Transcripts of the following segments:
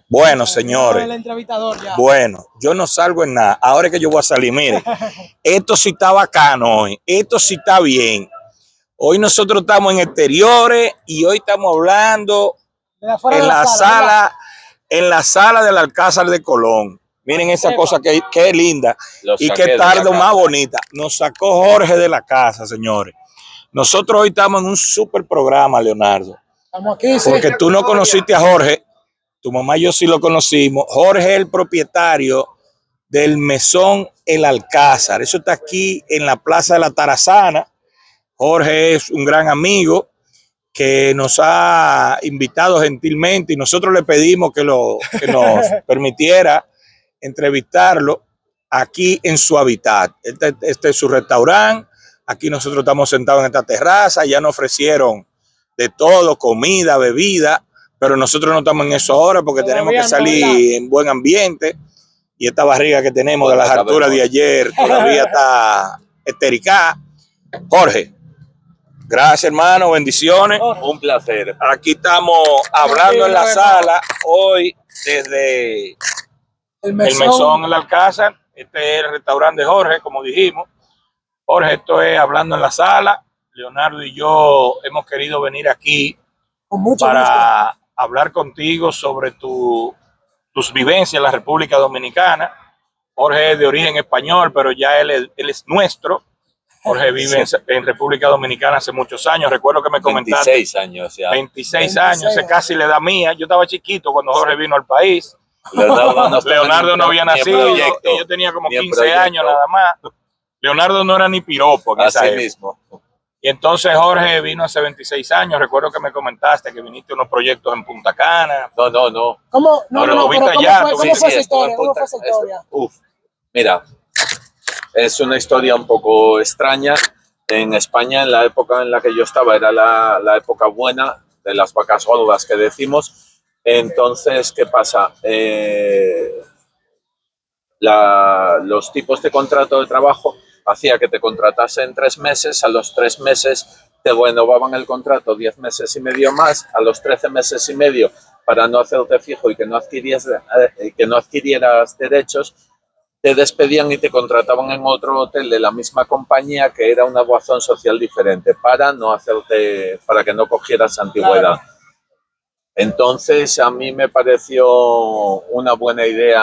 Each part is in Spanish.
Bueno, señores, bueno, yo no salgo en nada. Ahora es que yo voy a salir, mire, esto sí está bacano hoy, esto sí está bien. Hoy nosotros estamos en exteriores y hoy estamos hablando en la sala del Alcázar de Colón. Miren esa cosa que linda y qué tarde más bonita. Nos sacó Jorge de la casa, señores. Nosotros hoy estamos en un super programa, Leonardo. Estamos aquí, porque tú no conociste a Jorge. Tu mamá y yo sí lo conocimos. Jorge es el propietario del Mesón El Alcázar. Eso está aquí en la Plaza de la Tarazana. Jorge es un gran amigo que nos ha invitado gentilmente y nosotros le pedimos que nos permitiera entrevistarlo aquí en su hábitat. Este es su restaurante. Aquí nosotros estamos sentados en esta terraza. Ya nos ofrecieron de todo, comida, bebida. Pero nosotros no estamos en eso ahora porque tenemos que salir en buen ambiente y esta barriga que tenemos de las alturas de ayer todavía está estericada. Jorge, gracias hermano, bendiciones. Un placer. Aquí estamos hablando en la sala hoy desde el Mesón El Alcázar. Este es el restaurante de Jorge, como dijimos. Jorge, esto es hablando en la sala. Leonardo y yo hemos querido venir aquí para hablar contigo sobre tus vivencias en la República Dominicana. Jorge es de origen español, pero ya él es nuestro. Jorge vive en República Dominicana hace muchos años. Recuerdo que me comentaste. 26 años ya. 26 años, es casi la edad mía. Yo estaba chiquito cuando Jorge vino al país. Leonardo no había nacido y yo tenía como 15 años nada más. Leonardo no era ni piropo en esa época. Mismo. Y entonces Jorge vino hace 26 años. Recuerdo que me comentaste que viniste a unos proyectos en Punta Cana. No. ¿Cómo? ¿Cómo fue esa historia? Mira, es una historia un poco extraña. En España, en la época en la que yo estaba, era la época buena de las vacas gordas que decimos. Entonces, ¿qué pasa? Los tipos de contrato de trabajo hacía que te contratasen 3 meses, a los 3 meses te renovaban el contrato 10 meses y medio más, a los 13 meses y medio, para no hacerte fijo y que no adquirieras derechos, te despedían y te contrataban en otro hotel de la misma compañía que era una razón social diferente para que no cogieras antigüedad. Claro. Entonces a mí me pareció una buena idea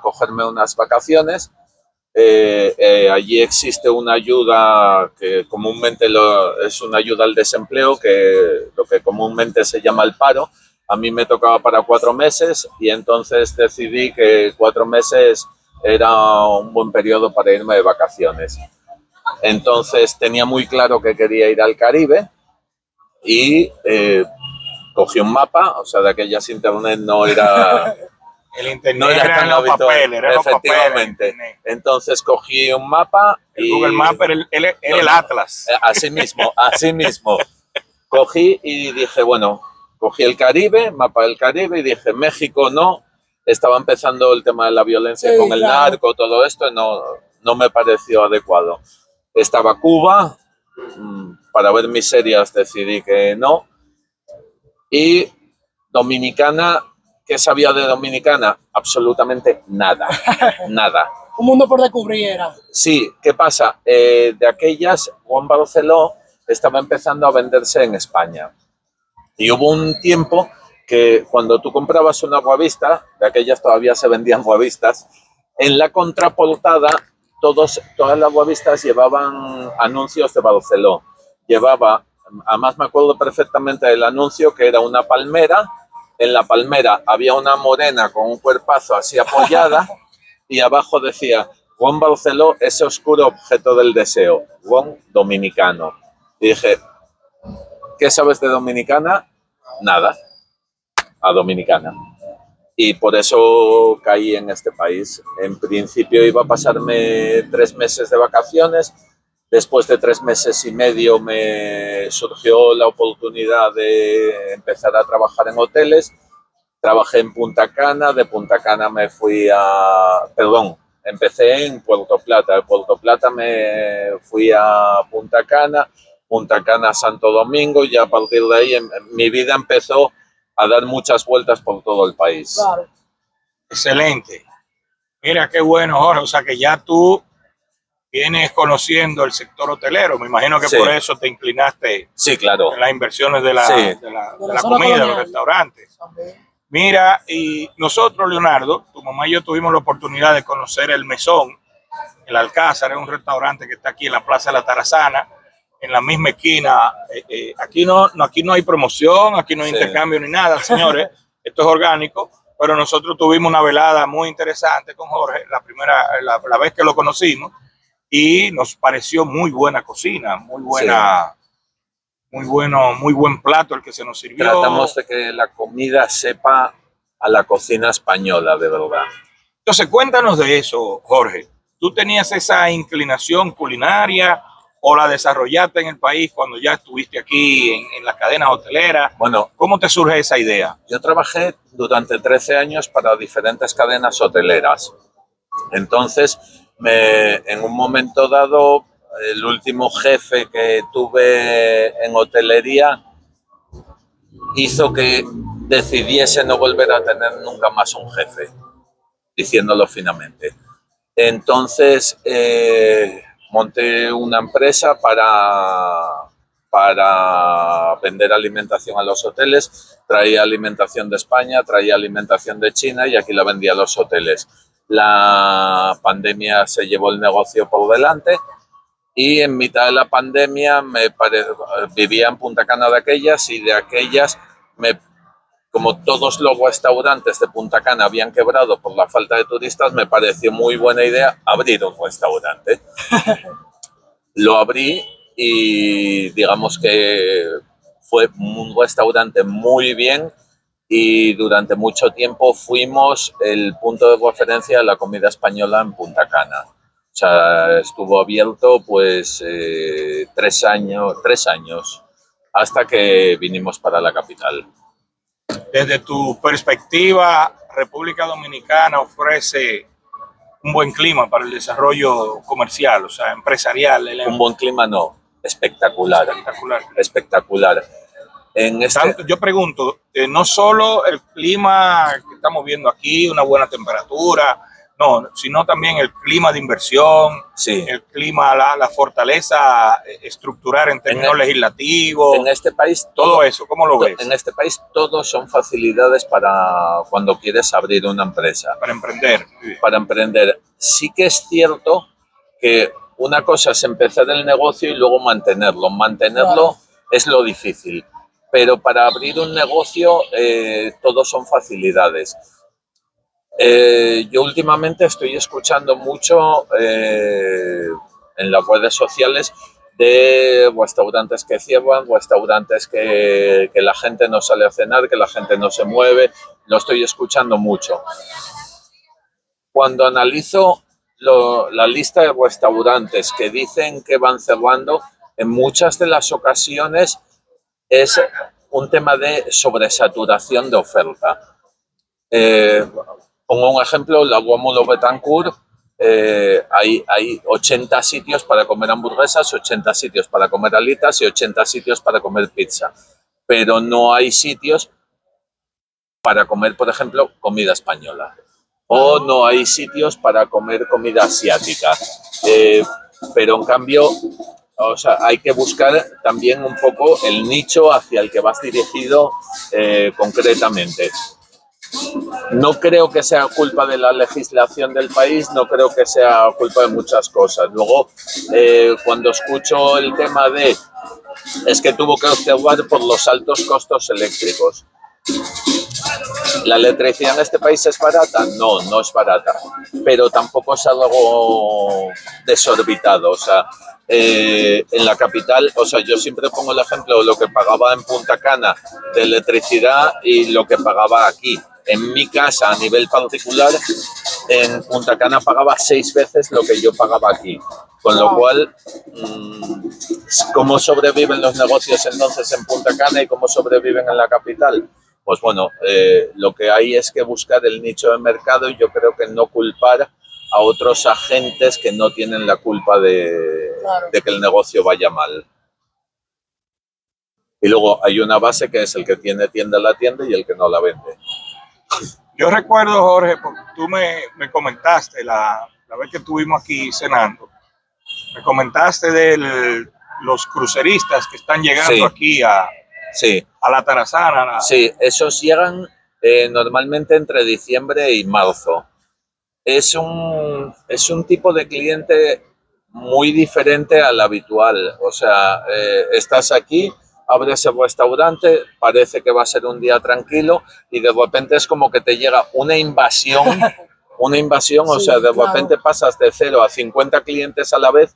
cogerme unas vacaciones. Allí existe una ayuda que comúnmente es una ayuda al desempleo, que lo que comúnmente se llama el paro. A mí me tocaba para 4 meses y entonces decidí que 4 meses era un buen periodo para irme de vacaciones. Entonces tenía muy claro que quería ir al Caribe y cogí un mapa, o sea, de aquellas internet no era... El internet era en los papeles, efectivamente. Entonces cogí un mapa y... Google Maps era el Atlas. Así mismo. Cogí y dije, bueno, cogí el Caribe, mapa del Caribe, y dije, México no. Estaba empezando el tema de la violencia con el narco, todo esto, no me pareció adecuado. Estaba Cuba, para ver miserias decidí que no. Y Dominicana, ¿qué sabía de Dominicana? Absolutamente nada. Un mundo por descubrir era. Sí, ¿qué pasa? De aquellas, Juan Barceló estaba empezando a venderse en España. Y hubo un tiempo que cuando tú comprabas una revista, de aquellas todavía se vendían revistas, en la contraportada todas las revistas llevaban anuncios de Barceló. Además me acuerdo perfectamente del anuncio, que era una palmera. En la palmera había una morena con un cuerpazo así apoyada y abajo decía, Juan Barceló, ese oscuro objeto del deseo, Juan Dominicano. Y dije, ¿qué sabes de Dominicana? Nada. A Dominicana. Y por eso caí en este país. En principio iba a pasarme 3 meses de vacaciones. Después de 3 meses y medio me surgió la oportunidad de empezar a trabajar en hoteles. Trabajé en Punta Cana, de Punta Cana me fui empecé en Puerto Plata. De Puerto Plata me fui a Punta Cana, Santo Domingo, y a partir de ahí mi vida empezó a dar muchas vueltas por todo el país. Claro. Excelente. Mira qué bueno, Jorge. O sea que ya tú vienes conociendo el sector hotelero. Me imagino que Sí. por eso te inclinaste Sí, claro. en las inversiones de la, Sí. de la comida, de los restaurantes. También. Mira, y nosotros, Leonardo, tu mamá y yo tuvimos la oportunidad de conocer el Mesón, el Alcázar, es un restaurante que está aquí en la Plaza de la Tarazana, en la misma esquina. Aquí no hay promoción, aquí no hay intercambio ni nada, señores. Esto es orgánico, pero nosotros tuvimos una velada muy interesante con Jorge, la vez que lo conocimos, y nos pareció muy buena cocina, muy buena, muy buen plato el que se nos sirvió. Tratamos de que la comida sepa a la cocina española, de verdad. Entonces, cuéntanos de eso, Jorge. ¿Tú tenías esa inclinación culinaria o la desarrollaste en el país cuando ya estuviste aquí en las cadenas hoteleras? Bueno, ¿cómo te surge esa idea? yo trabajé durante 13 años para diferentes cadenas hoteleras. Entonces, en un momento dado, el último jefe que tuve en hotelería hizo que decidiese no volver a tener nunca más un jefe, diciéndolo finamente. Entonces, monté una empresa para vender alimentación a los hoteles. Traía alimentación de España, traía alimentación de China y aquí la vendía a los hoteles. La pandemia se llevó el negocio por delante y en mitad de la pandemia vivía en Punta Cana de aquellas y de aquellas como todos los restaurantes de Punta Cana habían quebrado por la falta de turistas, me pareció muy buena idea abrir un restaurante. Lo abrí y digamos que fue un restaurante muy bien y durante mucho tiempo fuimos el punto de referencia de la comida española en Punta Cana. O sea, estuvo abierto pues 3 años hasta que vinimos para la capital. Desde tu perspectiva, República Dominicana ofrece un buen clima para el desarrollo comercial, o sea, empresarial. Un buen clima no, espectacular. Espectacular. Yo pregunto, no solo el clima que estamos viendo aquí, una buena temperatura, no, sino también el clima de inversión, sí. El clima, la fortaleza estructural en términos legislativos. En este país, todo eso, ¿cómo lo ves? En este país todo son facilidades para cuando quieres abrir una empresa. Para emprender. Para emprender. Sí que es cierto que una cosa es empezar el negocio y luego mantenerlo. Mantenerlo es lo difícil. Pero para abrir un negocio todo son facilidades. Yo últimamente estoy escuchando mucho en las redes sociales de restaurantes que cierran, restaurantes que la gente no sale a cenar, que la gente no se mueve. Lo estoy escuchando mucho. Cuando analizo la lista de restaurantes que dicen que van cerrando, en muchas de las ocasiones es un tema de sobresaturación de oferta. Pongo un ejemplo, la Rómulo Betancourt, hay 80 sitios para comer hamburguesas, 80 sitios para comer alitas y 80 sitios para comer pizza. Pero no hay sitios para comer, por ejemplo, comida española. O no hay sitios para comer comida asiática. Pero en cambio, o sea, hay que buscar también un poco el nicho hacia el que vas dirigido concretamente. No creo que sea culpa de la legislación del país, no creo que sea culpa de muchas cosas. Luego, cuando escucho el tema de es que tuvo que cerrar por los altos costos eléctricos. ¿La electricidad en este país es barata? No, no es barata, pero tampoco es algo desorbitado. O sea, en la capital, o sea, yo siempre pongo el ejemplo de lo que pagaba en Punta Cana de electricidad y lo que pagaba aquí. En mi casa, a nivel particular, en Punta Cana pagaba 6 veces lo que yo pagaba aquí. Con lo cual, ¿cómo sobreviven los negocios entonces en Punta Cana y cómo sobreviven en la capital? Pues bueno, lo que hay es que buscar el nicho de mercado y yo creo que no culpar a otros agentes que no tienen la culpa de que el negocio vaya mal. Y luego hay una base que es el que tiene tienda la tienda y el que no la vende. Yo recuerdo, Jorge, porque tú me comentaste la vez que estuvimos aquí cenando, me comentaste de los cruceristas que están llegando Sí. aquí a la Tarazana. Sí, esos llegan normalmente entre diciembre y marzo. Es un tipo de cliente muy diferente al habitual. O sea, estás aquí, abres el restaurante, parece que va a ser un día tranquilo y de repente es como que te llega una invasión, o sea, de repente pasas de 0 a 50 clientes a la vez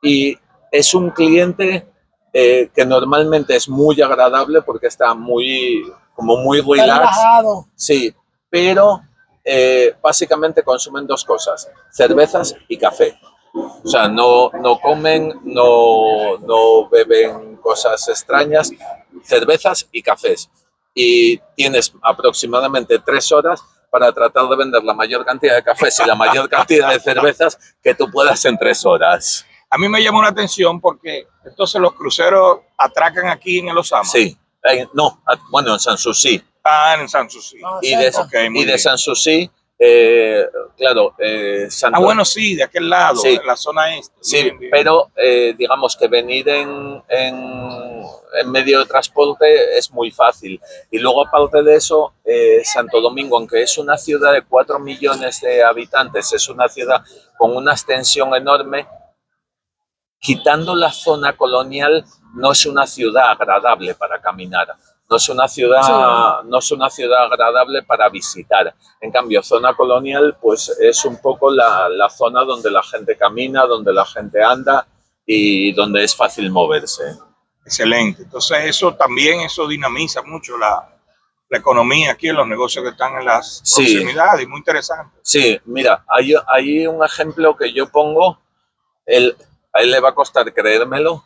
y es un cliente que normalmente es muy agradable porque está muy relax. Sí, pero básicamente consumen 2 cosas, cervezas y café. O sea, no comen, no beben cosas extrañas, cervezas y cafés. Y tienes aproximadamente 3 horas para tratar de vender la mayor cantidad de cafés y la mayor cantidad de cervezas que tú puedas en 3 horas. A mí me llamó la atención porque entonces los cruceros atracan aquí en el Osama. Sí, no, bueno, en Sanssouci. Ah, en Sanssouci. Y de Sanssouci, claro, bueno, sí, de aquel lado, sí, de la zona este. Sí, bien. Pero digamos que venir en medio de transporte es muy fácil. Y luego, aparte de eso, Santo Domingo, aunque es una ciudad de 4 millones de habitantes, es una ciudad con una extensión enorme, quitando la zona colonial, no es una ciudad agradable para caminar. No es una ciudad agradable para visitar. En cambio, zona colonial, pues es un poco la zona donde la gente camina, donde la gente anda y donde es fácil moverse. Excelente. Entonces eso dinamiza mucho la economía aquí en los negocios que están en las proximidades. Muy interesante. Sí, mira, hay un ejemplo que yo pongo, a él le va a costar creérmelo.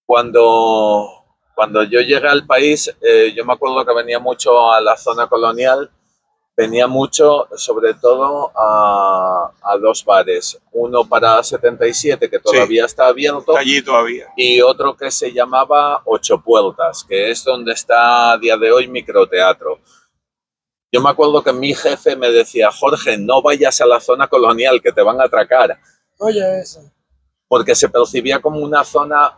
Cuando yo llegué al país, yo me acuerdo que venía mucho a la zona colonial, venía mucho sobre todo a 2 bares, uno para 77 que todavía está abierto, está allí todavía, y otro que se llamaba 8 Puertas, que es donde está a día de hoy Microteatro. Yo me acuerdo que mi jefe me decía, Jorge, no vayas a la zona colonial que te van a atracar. Oye, eso. Porque se percibía como una zona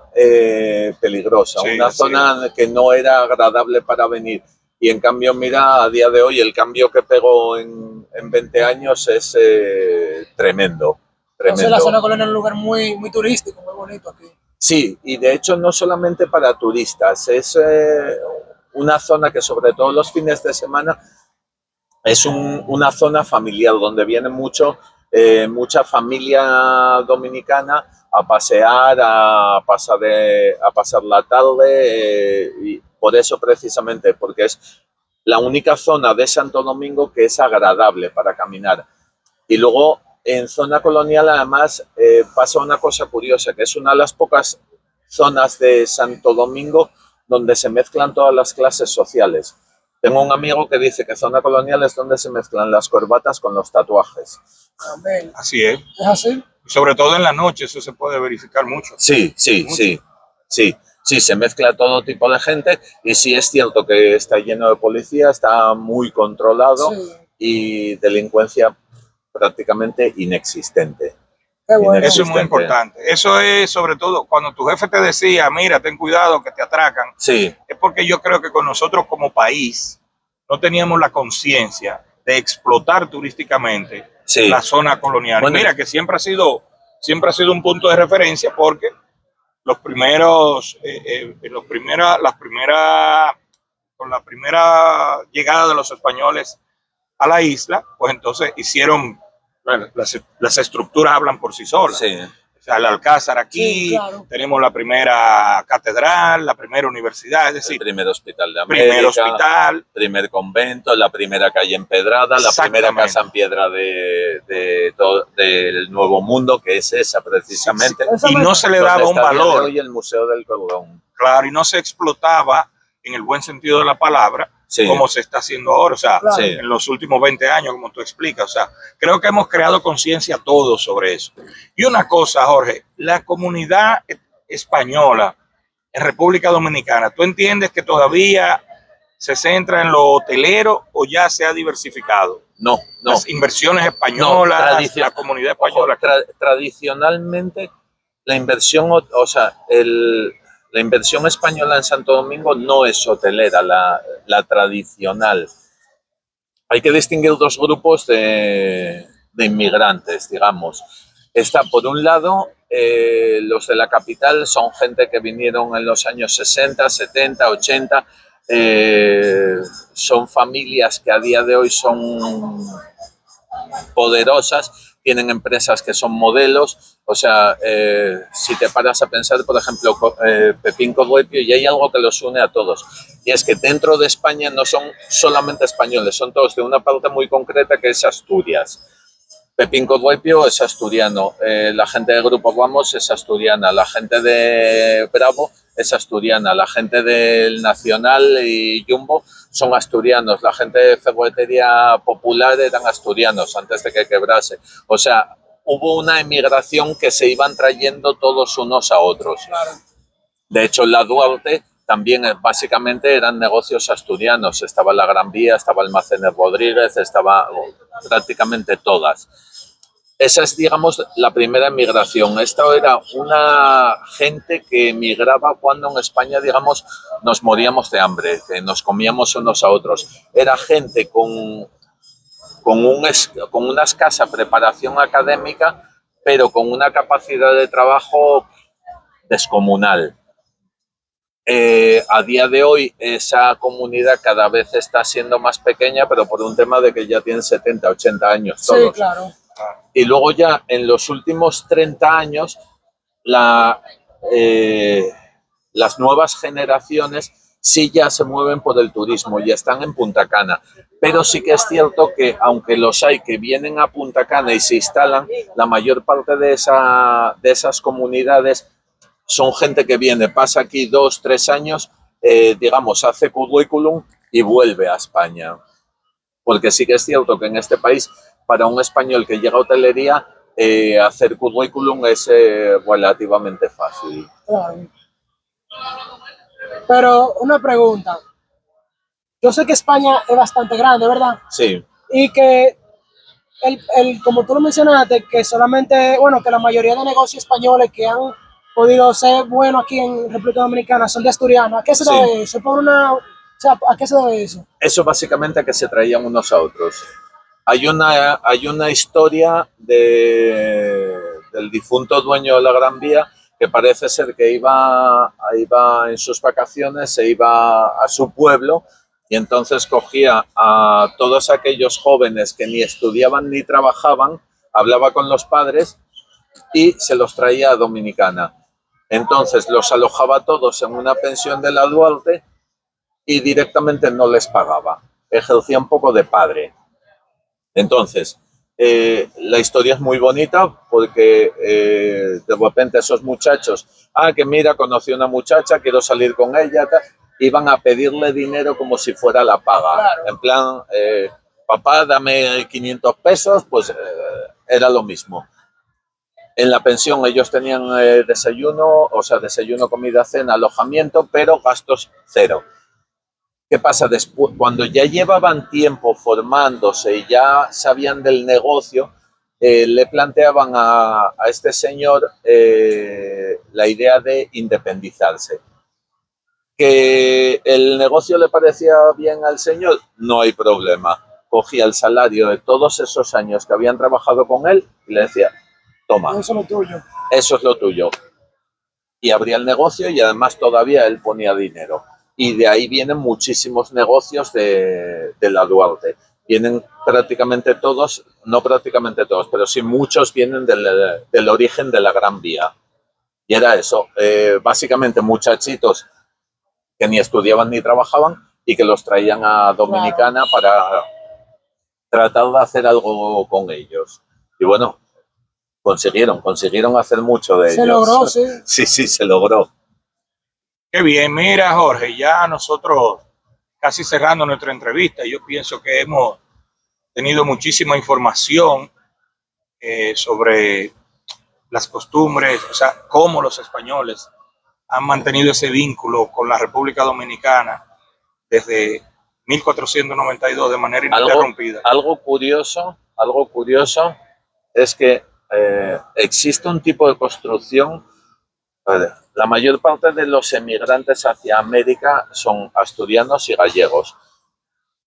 peligrosa, una zona que no era agradable para venir. Y en cambio, mira, a día de hoy el cambio que pegó en 20 años es tremendo. Entonces la zona colonial es un lugar muy turístico, muy bonito aquí. Sí, y de hecho no solamente para turistas, es una zona que sobre todo los fines de semana es una zona familiar donde viene mucha familia dominicana a pasear, a pasar la tarde, y por eso precisamente, porque es la única zona de Santo Domingo que es agradable para caminar. Y luego en zona colonial además pasa una cosa curiosa, que es una de las pocas zonas de Santo Domingo donde se mezclan todas las clases sociales. Tengo un amigo que dice que zona colonial es donde se mezclan las corbatas con los tatuajes. Amén. Así es. ¿Es así? Sobre todo en la noche, eso se puede verificar mucho. Sí, se mezcla todo tipo de gente y sí es cierto que está lleno de policía, está muy controlado y delincuencia prácticamente inexistente. Bueno. Eso es muy importante. Eso es sobre todo cuando tu jefe te decía, mira, ten cuidado que te atracan. Sí. Es porque yo creo que con nosotros como país no teníamos la conciencia de explotar turísticamente la zona colonial. Bueno, mira que siempre ha sido un punto de referencia porque con la primera llegada de los españoles a la isla, pues entonces hicieron, bueno, las estructuras hablan por sí solas. Sí. O sea, el Alcázar aquí, tenemos la primera catedral, la primera universidad, es decir, el primer hospital de América, primer convento, la primera calle empedrada, la primera casa en piedra del Nuevo Mundo, que es esa precisamente. Y no se le daba un valor. Hoy el Museo del Cordón. Claro, y no se explotaba en el buen sentido de la palabra, como se está haciendo ahora, o sea, en los últimos 20 años, como tú explicas. O sea, creo que hemos creado conciencia todos sobre eso. Y una cosa, Jorge, la comunidad española en República Dominicana, ¿tú entiendes que todavía se centra en lo hotelero o ya se ha diversificado? No, no. Las inversiones españolas, No, la comunidad española. Tradicionalmente, la inversión, la inversión española en Santo Domingo no es hotelera, la tradicional. Hay que distinguir dos grupos de inmigrantes, digamos. Está, por un lado, los de la capital son gente que vinieron en los años 60, 70, 80. Son familias que a día de hoy son poderosas, tienen empresas que son modelos. O sea, si te paras a pensar, por ejemplo, Pepín Corruepio, y hay algo que los une a todos, y es que dentro de España no son solamente españoles, son todos de una parte muy concreta que es Asturias. Pepín Corruepio es asturiano, la gente del Grupo Vamos es asturiana, la gente de Bravo es asturiana, la gente del Nacional y Jumbo son asturianos, la gente de Ferretería Popular eran asturianos antes de que quebrase. O sea, hubo una emigración que se iban trayendo todos unos a otros. De hecho, en la Duarte también básicamente eran negocios asturianos. Estaba la Gran Vía, estaba Almacenes Rodríguez, estaba prácticamente todas. Esa es, digamos, la primera emigración. Esta era una gente que emigraba cuando en España, digamos, nos moríamos de hambre, que nos comíamos unos a otros. Era gente con una escasa preparación académica, pero con una capacidad de trabajo descomunal. A día de hoy esa comunidad cada vez está siendo más pequeña, pero por un tema de que ya tienen 70, 80 años todos. Sí, claro. Y luego ya en los últimos 30 años las nuevas generaciones sí ya se mueven por el turismo y están en Punta Cana. Pero sí que es cierto que aunque los hay que vienen a Punta Cana y se instalan, la mayor parte de esas comunidades son gente que viene, pasa aquí 2, 3 años, digamos, hace currículum y vuelve a España. Porque sí que es cierto que en este país, para un español que llega a hotelería, hacer currículum es relativamente fácil. Claro. Pero una pregunta. Yo sé que España es bastante grande, ¿verdad? Sí. Y que, como tú lo mencionaste, que solamente, bueno, que la mayoría de negocios españoles que han podido ser buenos aquí en República Dominicana son de asturianos. ¿A qué se debe eso? O sea, ¿a qué se debe eso? Eso básicamente a que se traían unos a otros. Hay una historia del difunto dueño de la Gran Vía que parece ser que iba en sus vacaciones, se iba a su pueblo y entonces cogía a todos aquellos jóvenes que ni estudiaban ni trabajaban, hablaba con los padres y se los traía a Dominicana. Entonces los alojaba todos en una pensión de la Duarte y directamente no les pagaba. Ejercía un poco de padre. Entonces, la historia es muy bonita porque de repente esos muchachos, que mira, conocí a una muchacha, quiero salir con ella, iban a pedirle dinero como si fuera la paga. Claro. En plan, papá, dame 500 pesos, pues era lo mismo. En la pensión ellos tenían desayuno, comida, cena, alojamiento, pero gastos cero. ¿Qué pasa después? Cuando ya llevaban tiempo formándose y ya sabían del negocio, le planteaban a este señor la idea de independizarse. ¿Que el negocio le parecía bien al señor? No hay problema. Cogía el salario de todos esos años que habían trabajado con él y le decía, toma, eso es lo tuyo. Eso es lo tuyo. Y abría el negocio y además todavía él ponía dinero. Y de ahí vienen muchísimos negocios de la Duarte. Vienen prácticamente todos, no prácticamente todos, pero sí muchos vienen del origen de la Gran Vía. Y era eso, básicamente muchachitos que ni estudiaban ni trabajaban y que los traían a Dominicana para tratar de hacer algo con ellos. Y bueno, consiguieron hacer mucho de ellos. Se logró, sí. Sí, se logró. Qué bien, mira Jorge, ya nosotros casi cerrando nuestra entrevista, yo pienso que hemos tenido muchísima información sobre las costumbres, o sea, cómo los españoles han mantenido ese vínculo con la República Dominicana desde 1492 de manera ininterrumpida. Algo curioso es que existe un tipo de construcción. La mayor parte de los emigrantes hacia América son asturianos y gallegos.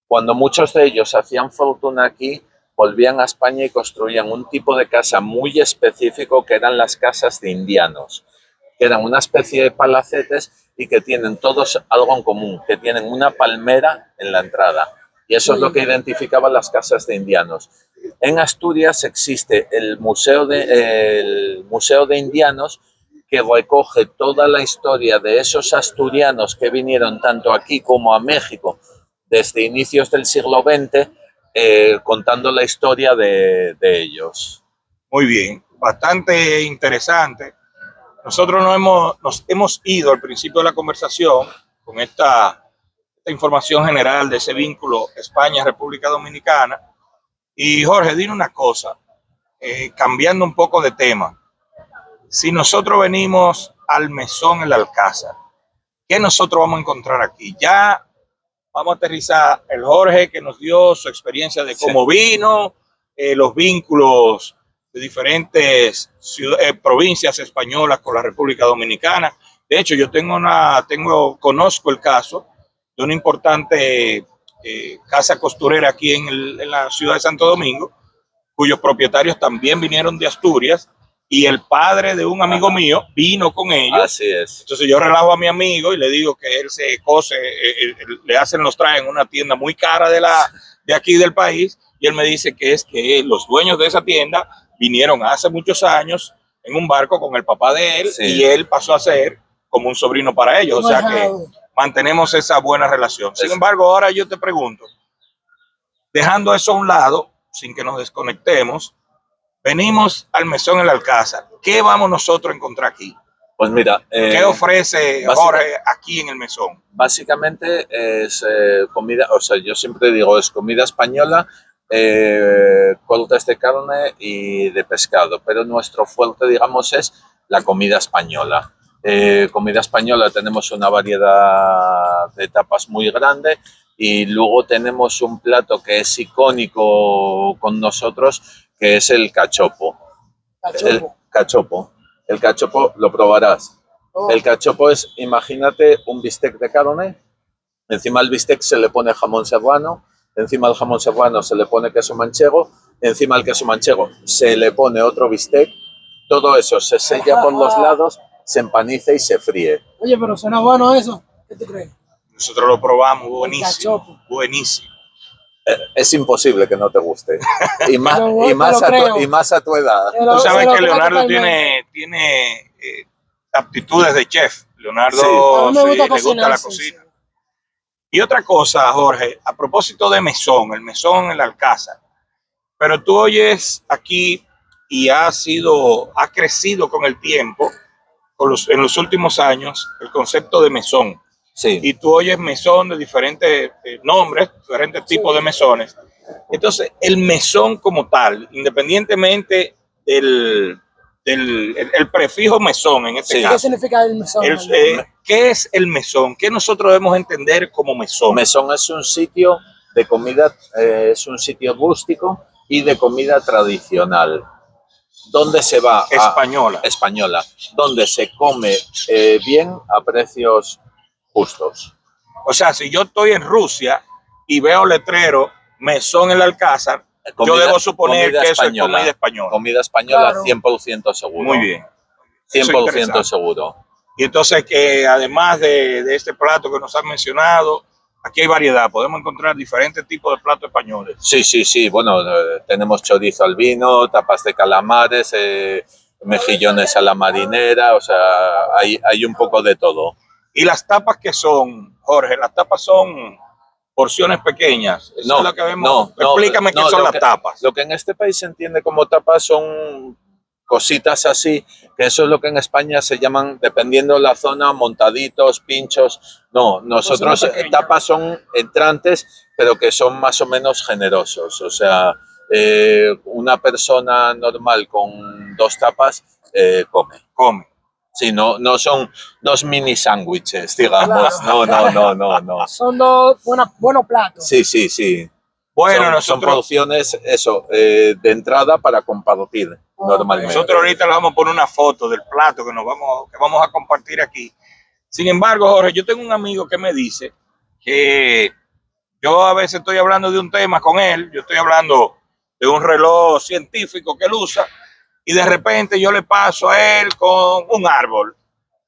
Cuando muchos de ellos hacían fortuna aquí, volvían a España y construían un tipo de casa muy específico que eran las casas de indianos, que eran una especie de palacetes y que tienen todos algo en común, que tienen una palmera en la entrada. Y eso es lo que identificaba las casas de indianos. En Asturias existe el Museo de Indianos, que recoge toda la historia de esos asturianos que vinieron tanto aquí como a México desde inicios del siglo XX, contando la historia de ellos. Muy bien, bastante interesante. Nosotros nos hemos ido al principio de la conversación con esta información general de ese vínculo España-República Dominicana. Y Jorge, dime una cosa, cambiando un poco de tema. Si nosotros venimos al Mesón El Alcázar, ¿qué nosotros vamos a encontrar aquí? Ya vamos a aterrizar el Jorge que nos dio su experiencia de cómo vino, los vínculos de diferentes provincias españolas con la República Dominicana. De hecho, yo conozco el caso de una importante casa costurera aquí en la ciudad de Santo Domingo, cuyos propietarios también vinieron de Asturias, y el padre de un amigo mío vino con ellos. Así es. Entonces yo relajo a mi amigo y le digo que él se cose, le hacen los trajes en una tienda muy cara de aquí del país, y él me dice que es que los dueños de esa tienda vinieron hace muchos años en un barco con el papá de él, sí, y él pasó a ser como un sobrino para ellos. O sea que mantenemos esa buena relación. Sin embargo, ahora yo te pregunto, dejando eso a un lado, sin que nos desconectemos, venimos al Mesón El Alcázar. ¿Qué vamos nosotros a encontrar aquí? Pues mira, ¿qué ofrece Jorge aquí en el Mesón? Básicamente es comida, o sea, yo siempre digo, es comida española, cortes de carne y de pescado, pero nuestro fuerte, digamos, es la comida española. Comida española, tenemos una variedad de tapas muy grande, y luego tenemos un plato que es icónico con nosotros, que es el cachopo. El cachopo lo probarás. El cachopo es, imagínate, un bistec de carne, encima del bistec se le pone jamón serrano, encima del jamón serrano se le pone queso manchego, encima del queso manchego se le pone otro bistec, todo eso se sella por los lados, se empaniza y se fríe. Oye, pero suena bueno eso. ¿Qué tú crees? Nosotros lo probamos, buenísimo, buenísimo. Es imposible que no te guste. Y más a tu edad. Tú sabes que Leonardo tiene aptitudes de chef. Leonardo sí, le gusta la cocina. Sí. Y otra cosa, Jorge, a propósito de Mesón, el Mesón El Alcázar. Pero tú oyes aquí y ha crecido con el tiempo, en los últimos años, el concepto de mesón. Sí. Y tú oyes mesón de diferentes nombres, diferentes tipos de mesones. Entonces, el mesón como tal, independientemente del prefijo mesón en este caso. ¿Qué significa el mesón? ¿Qué es el mesón? ¿Qué nosotros debemos entender como mesón? Mesón es un sitio de comida, es un sitio rústico y de comida tradicional. Donde se va española, donde se come bien a precios justos. O sea, si yo estoy en Rusia y veo letrero Mesón El Alcázar, yo debo suponer que eso es comida española. Comida española, claro. 100% seguro. Muy bien. 100% seguro. Y entonces que además de este plato que nos han mencionado, aquí hay variedad, podemos encontrar diferentes tipos de platos españoles. Sí. Bueno, tenemos chorizo al vino, tapas de calamares, mejillones a la marinera, o sea, hay un poco de todo. ¿Y las tapas qué son, Jorge? Las tapas son porciones pequeñas. Eso es lo que vemos. Explícame qué son las tapas. Lo que en este país se entiende como tapas son cositas así, que eso es lo que en España se llaman, dependiendo de la zona, montaditos, pinchos. No, nosotros tapas son entrantes, pero que son más o menos generosos. O sea, una persona normal con 2 tapas come. Sí, no, no son dos mini sándwiches, digamos. Claro. No. Son dos buenos platos. Sí, sí, sí. Bueno, Son nosotros, porciones, eso, de entrada para compartir normalmente. nosotros ahorita le vamos a poner una foto del plato que vamos a compartir aquí. Sin embargo, Jorge, yo tengo un amigo que me dice que yo a veces estoy hablando de un tema con él, yo estoy hablando de un reloj científico que él usa, y de repente yo le paso a él con un árbol,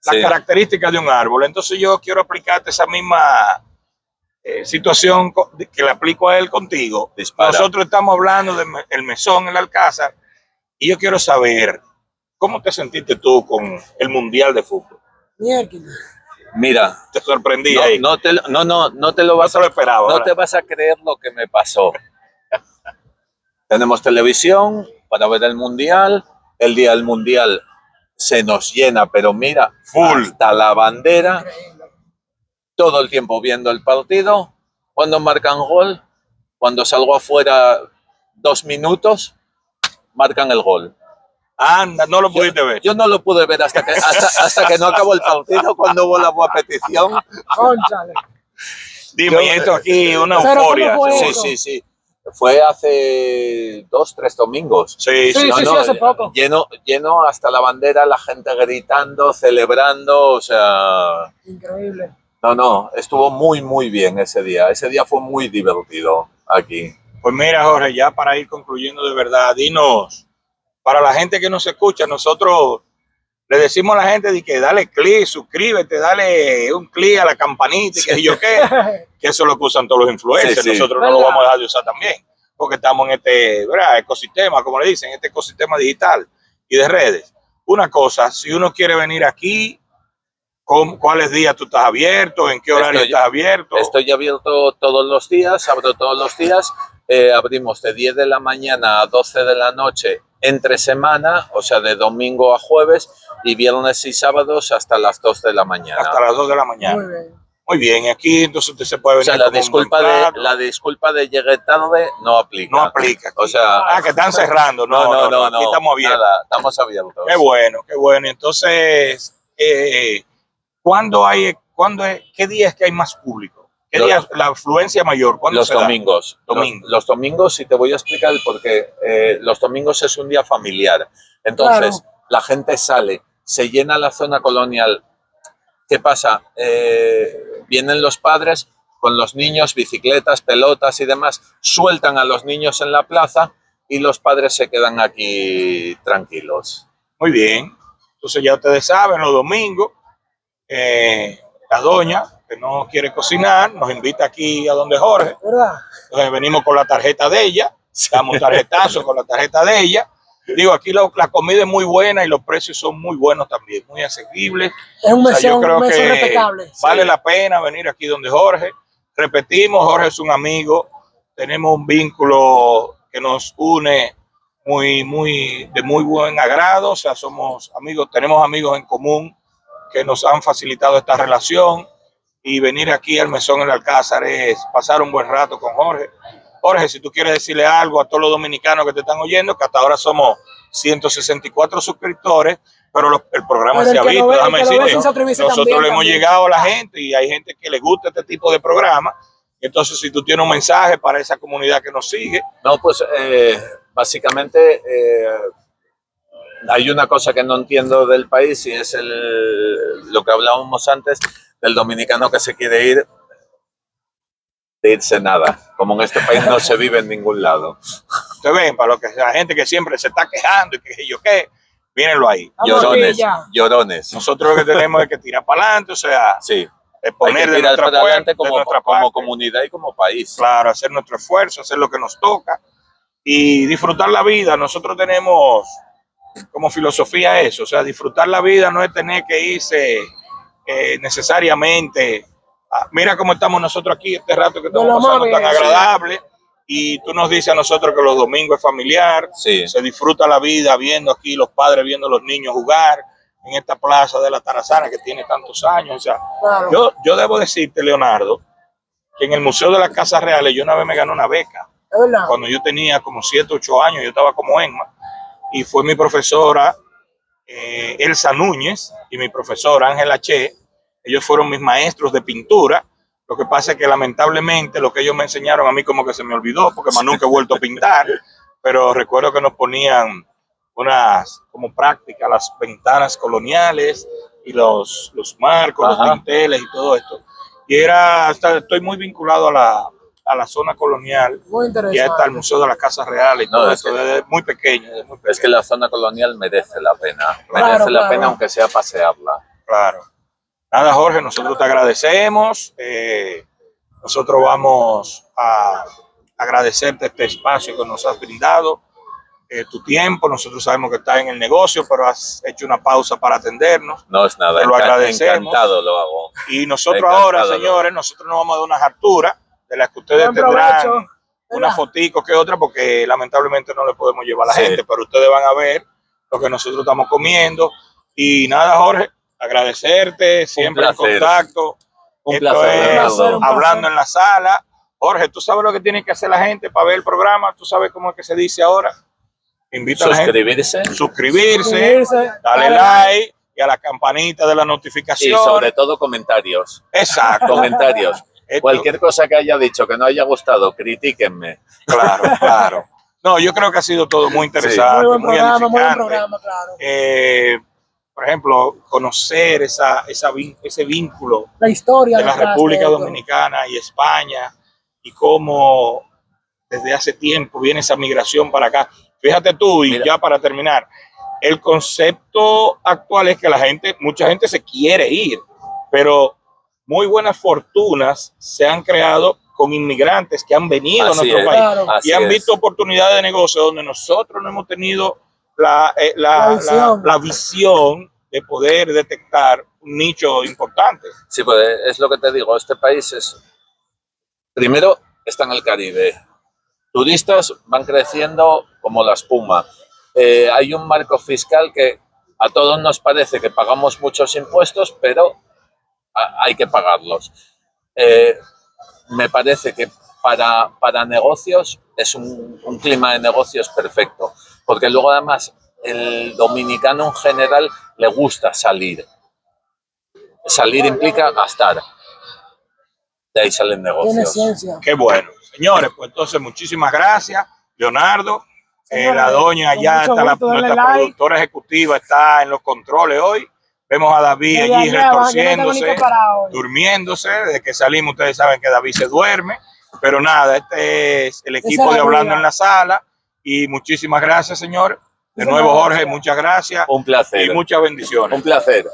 las Sí. características de un árbol. Entonces yo quiero aplicarte esa misma situación que le aplico a él contigo. Dispara. Nosotros estamos hablando del mesón, el Alcázar, y yo quiero saber, ¿cómo te sentiste tú con el Mundial de Fútbol? Miércoles. Mira, Te sorprendí ahí. no te lo No vas se lo esperaba. no ¿verdad? te vas a creer lo que me pasó. Tenemos televisión para ver el Mundial. El día del Mundial se nos llena, pero mira, Full. hasta la bandera, todo el tiempo viendo el partido. Cuando marcan gol, cuando salgo afuera 2 minutos, marcan el gol. Anda, no lo pudiste ver. Yo no lo pude ver hasta que no acabó el partido, cuando hubo la petición. Cónchale. Dime, y esto aquí, una Pero euforia. ¿cómo fue seguro. eso? Sí. Fue hace 2, 3 domingos. Sí, Sí, hace poco. Lleno hasta la bandera, la gente gritando, celebrando, o sea... Increíble. No, estuvo muy bien ese día. Ese día fue muy divertido aquí. Pues mira, Jorge, ya para ir concluyendo de verdad, dinos, para la gente que nos escucha, nosotros le decimos a la gente de que dale clic, suscríbete, dale un clic a la campanita y que yo qué, que eso es lo que usan todos los influencers. Sí. Nosotros no lo vamos a dejar de usar también, porque estamos en este, ¿verdad?, ecosistema, como le dicen, este ecosistema digital y de redes. Una cosa, si uno quiere venir aquí, ¿cuáles días tú estás abierto? ¿En qué horario estás abierto? Estoy abierto todos los días, abro todos los días. Abrimos de 10 de la mañana a 12 de la noche entre semana, o sea, de domingo a jueves, y viernes y sábados hasta las 2 de la mañana. Hasta las 2 de la mañana. Muy bien. Muy bien, aquí entonces usted se puede O venir. sea, la disculpa de llegué tarde no aplica. No aplica. Aquí. O sea, que están cerrando. No, aquí estamos abiertos. Nada, estamos abiertos. Qué bueno. Entonces, ¿qué día es que hay más público? ¿Qué día la afluencia mayor? Los domingos. Domingos. Los domingos, y te voy a explicar el porqué. Los domingos es un día familiar. Entonces, la gente sale, se llena la zona colonial. ¿Qué pasa? Vienen los padres con los niños, bicicletas, pelotas y demás, sueltan a los niños en la plaza y los padres se quedan aquí tranquilos. Muy bien. Entonces ya ustedes saben, los domingos, la doña, que no quiere cocinar, nos invita aquí a donde Jorge. ¿Verdad? Entonces venimos con la tarjeta de ella, damos tarjetazo con la tarjeta de ella. Digo, aquí la comida es muy buena y los precios son muy buenos también, muy asequibles. Es un yo creo mesón que respetable. vale la pena venir aquí donde Jorge. Repetimos, Jorge es un amigo, tenemos un vínculo que nos une de muy buen agrado, o sea, somos amigos, tenemos amigos en común que nos han facilitado esta relación, y venir aquí al Mesón El Alcázar es pasar un buen rato con Jorge. Jorge, si tú quieres decirle algo a todos los dominicanos que te están oyendo, que hasta ahora somos 164 suscriptores, pero el programa se ha visto, déjame decirte, nosotros le hemos llegado a la gente y hay gente que le gusta este tipo de programa. Entonces, si tú tienes un mensaje para esa comunidad que nos sigue. No, pues básicamente hay una cosa que no entiendo del país, y es lo que hablábamos antes del dominicano que se quiere ir, de irse nada. Como en este país no se vive en ningún lado. Ustedes ven, para la gente que siempre se está quejando y que yo qué, mírenlo ahí. Llorones. Nosotros lo que tenemos es que tirar para adelante, o sea, sí, poner de nuestra parte como comunidad y como país. Claro, hacer nuestro esfuerzo, hacer lo que nos toca y disfrutar la vida. Nosotros tenemos como filosofía eso, o sea, disfrutar la vida no es tener que irse necesariamente. Mira cómo estamos nosotros aquí, este rato que estamos pasando tan agradable, y tú nos dices a nosotros que los domingos es familiar, se disfruta la vida viendo aquí los padres, viendo a los niños jugar en esta plaza de la Tarazana que tiene tantos años. O sea, yo debo decirte, Leonardo, que en el Museo de las Casas Reales yo una vez me gané una beca. Cuando yo tenía como 7, 8 años, yo estaba como Enma, y fue mi profesora Elsa Núñez y mi profesor Ángel H. Ellos fueron mis maestros de pintura. Lo que pasa es que lamentablemente lo que ellos me enseñaron a mí como que se me olvidó, porque más nunca he vuelto a pintar, pero recuerdo que nos ponían como práctica las ventanas coloniales y los marcos, los dinteles y todo esto. Y estoy muy vinculado a la zona colonial. Muy interesante. Y hasta el Museo de la Casa Real y todo esto, desde muy pequeño. Es que la zona colonial merece la pena. Merece la pena aunque sea pasearla. Claro. Nada, Jorge, nosotros te agradecemos. Nosotros vamos a agradecerte este espacio que nos has brindado, tu tiempo. Nosotros sabemos que estás en el negocio, pero has hecho una pausa para atendernos. No es nada, te lo agradecemos. Encantado lo hago. Y nosotros ahora, señores, nosotros nos vamos a dar unas harturas de las que ustedes tendrán una fotico que otra, porque lamentablemente no le podemos llevar a la gente, pero ustedes van a ver lo que nosotros estamos comiendo. Y nada, Jorge, agradecerte, siempre en contacto. Un placer. Hablando en la sala. Jorge, ¿tú sabes lo que tiene que hacer la gente para ver el programa? ¿Tú sabes cómo es que se dice ahora? Invita a la gente. Suscribirse, dale like y a la campanita de la notificación. Y sobre todo comentarios. Exacto. Comentarios. Cualquier cosa que haya dicho que no haya gustado, critíquenme. Claro, claro. No, yo creo que ha sido todo muy interesante, muy edificante. Muy buen programa, claro. Por ejemplo, conocer ese vínculo, la historia de la República Dominicana y España, y cómo desde hace tiempo viene esa migración para acá. Fíjate tú, y ya para terminar, el concepto actual es que mucha gente se quiere ir, pero muy buenas fortunas se han creado con inmigrantes que han venido a nuestro país y han visto oportunidades de negocio donde nosotros no hemos tenido la visión de poder detectar un nicho importante. Sí, pues es lo que te digo, este país primero está en el Caribe, turistas van creciendo como la espuma, hay un marco fiscal que a todos nos parece que pagamos muchos impuestos, pero hay que pagarlos. Me parece que para negocios es un clima de negocios perfecto, porque luego además el dominicano en general le gusta salir. Salir implica gastar. De ahí salen negocios. Qué bueno. Señores, pues entonces muchísimas gracias, Leonardo. La doña allá está, nuestra productora ejecutiva está en los controles hoy. Vemos a David allí retorciéndose, durmiéndose. Desde que salimos ustedes saben que David se duerme. Pero nada, este es el equipo de Hablando en la Sala. Y muchísimas gracias, señores. De nuevo, Jorge, muchas gracias. Un placer. Y muchas bendiciones. Un placer.